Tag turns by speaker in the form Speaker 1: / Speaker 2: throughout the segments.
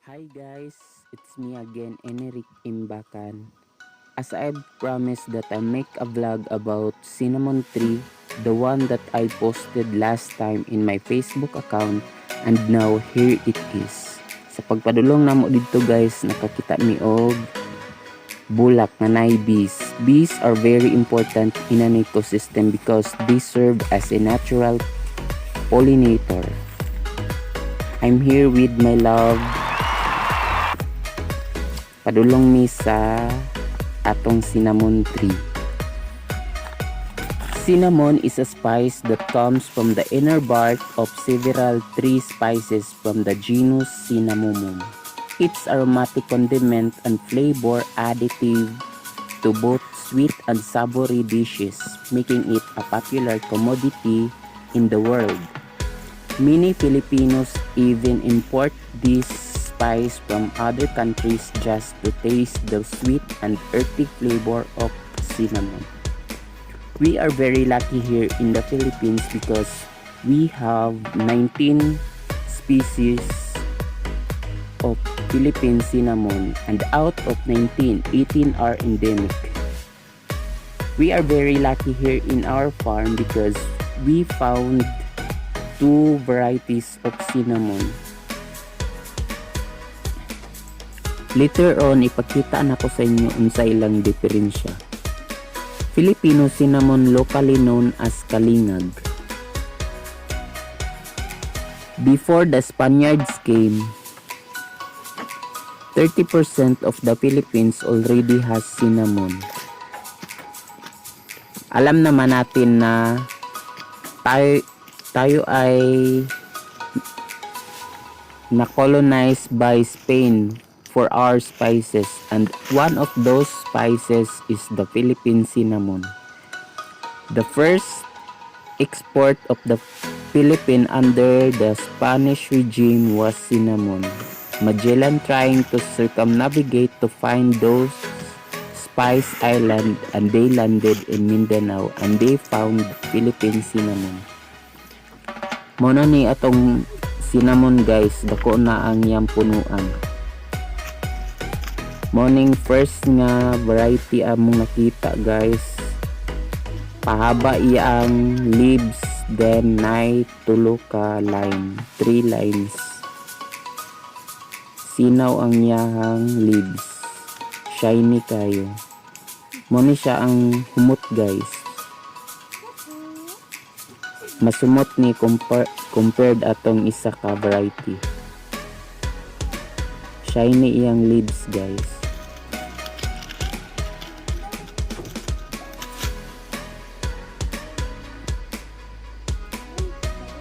Speaker 1: Hi guys, it's me again, Enric Imbakan. As I've promised that I make a vlog about cinnamon tree, the one that I posted last time in my Facebook account, and now here it is. Sa pagpadulong namo dito guys, nakakita mi og bulak nga nay bees. Bees are very important in an ecosystem because they serve as a natural pollinator. I'm here with my love padulong mi sa atong cinnamon tree. Cinnamon is a spice that comes from the inner bark of several tree spices from the genus Cinnamomum. Its aromatic condiment and flavor additive to both sweet and savory dishes, making it a popular commodity in the world. Many Filipinos even import this spice from other countries just to taste the sweet and earthy flavor of cinnamon. We are very lucky here in the Philippines because we have 19 species of Philippine cinnamon, and out of 19, 18 are endemic. We are very lucky here in our farm because we found two varieties of cinnamon. Later on, ipakita na ko sa inyo unsa ilang diferensya. Filipino cinnamon, locally known as kalingag. Before the Spaniards came, 30% of the Philippines already has cinnamon. Alam naman natin na tayo ay na-colonized by Spain for our spices, and one of those spices is the Philippine cinnamon. The first export of the Philippines under the Spanish regime was cinnamon. Magellan trying to circumnavigate to find those spice island, and they landed in Mindanao and they found Philippine cinnamon. Mono ni atong cinnamon guys, dako na ang iyang punuan. Morning first nga variety among nakita guys, pahaba iyang leaves, then nay tulo ka line, 3 lines. Sinaw ang iyang leaves, shiny kayo. Muna siya ang humot guys, masumot ni compared atong isa ka variety. Shiny iyang leaves guys.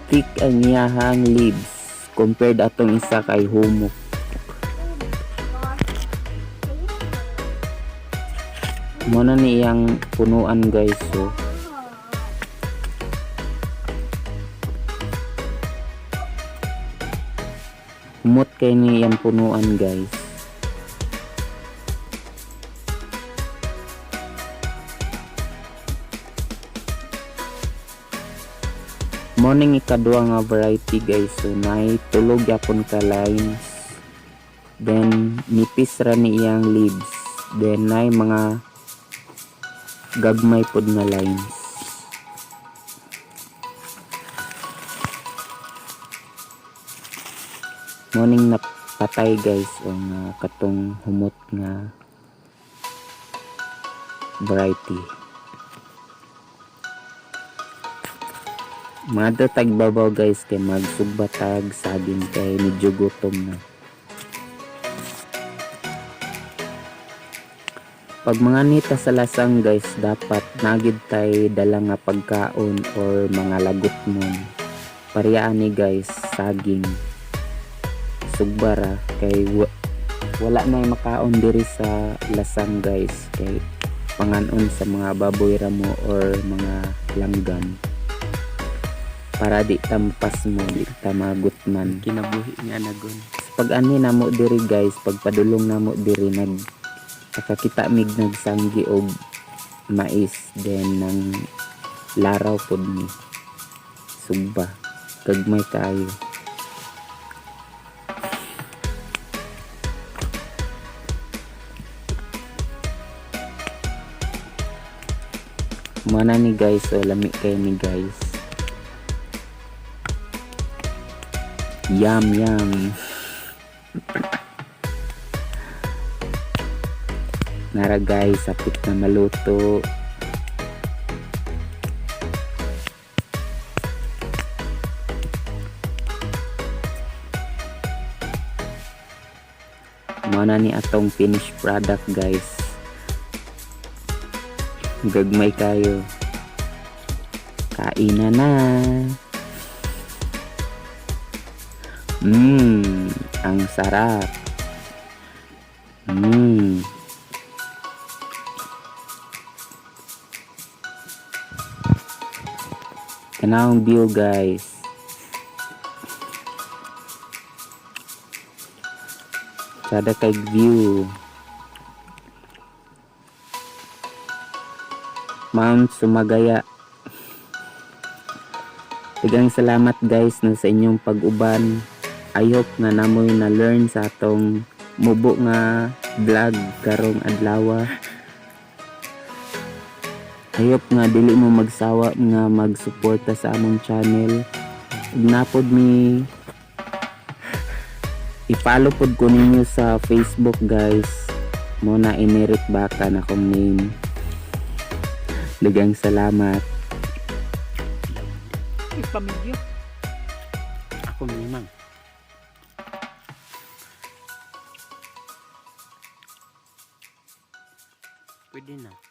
Speaker 1: Thick ang iyahang leaves compared atong isa kay humok. Muna ni iyang punuan guys, so humot kay ni iyang punuan guys. Morning ikaduha nga variety guys, so nay tulog yapon ka lines, then nipis ra ni iyang leaves, then nay mga gagmay pod nga lines. Morning na patay guys ang katong humot nga variety. Mga tagbabaw guys kay magsugbatag saging kay medyo gutom na. Pag mga nita sa lasang guys, dapat nagid tay dala nga pagkaon or mga lagot mon. Pariyaan ni guys saging sugbara kay wala na makaon diri sa lasang guys, kay panganon sa mga baboy ramo or mga langgam para di tampas mo, di tamagutman kinabuhi nga nagon. Pag ani namo diri guys, pag padulong namo diri nakakita mig nagsanggi og mais, then nang laraw pod ni sugba gagmay kayo. Mana ni guys, so lami kayo ni guys. Yum yum. Nara guys, sapit na maluto. Mana ni atong finished product guys. Gagmay kayo. Kain na. Ang sarap. Kanang view guys. Sada kay view. Mount Sumagaya. Tigang salamat guys no sa inyong pag-uban. I hope nga namoy na learn sa atong mubo nga vlog karong adlaw. I hope nga dili mo magsawa nga magsuporta sa among channel. Ignapod mi i-follow pod ko ninyo sa Facebook guys. Mo na Inirit Baka na akong name. Dagang salamat.
Speaker 2: Pamilya.
Speaker 1: Ako naman. Pwede na.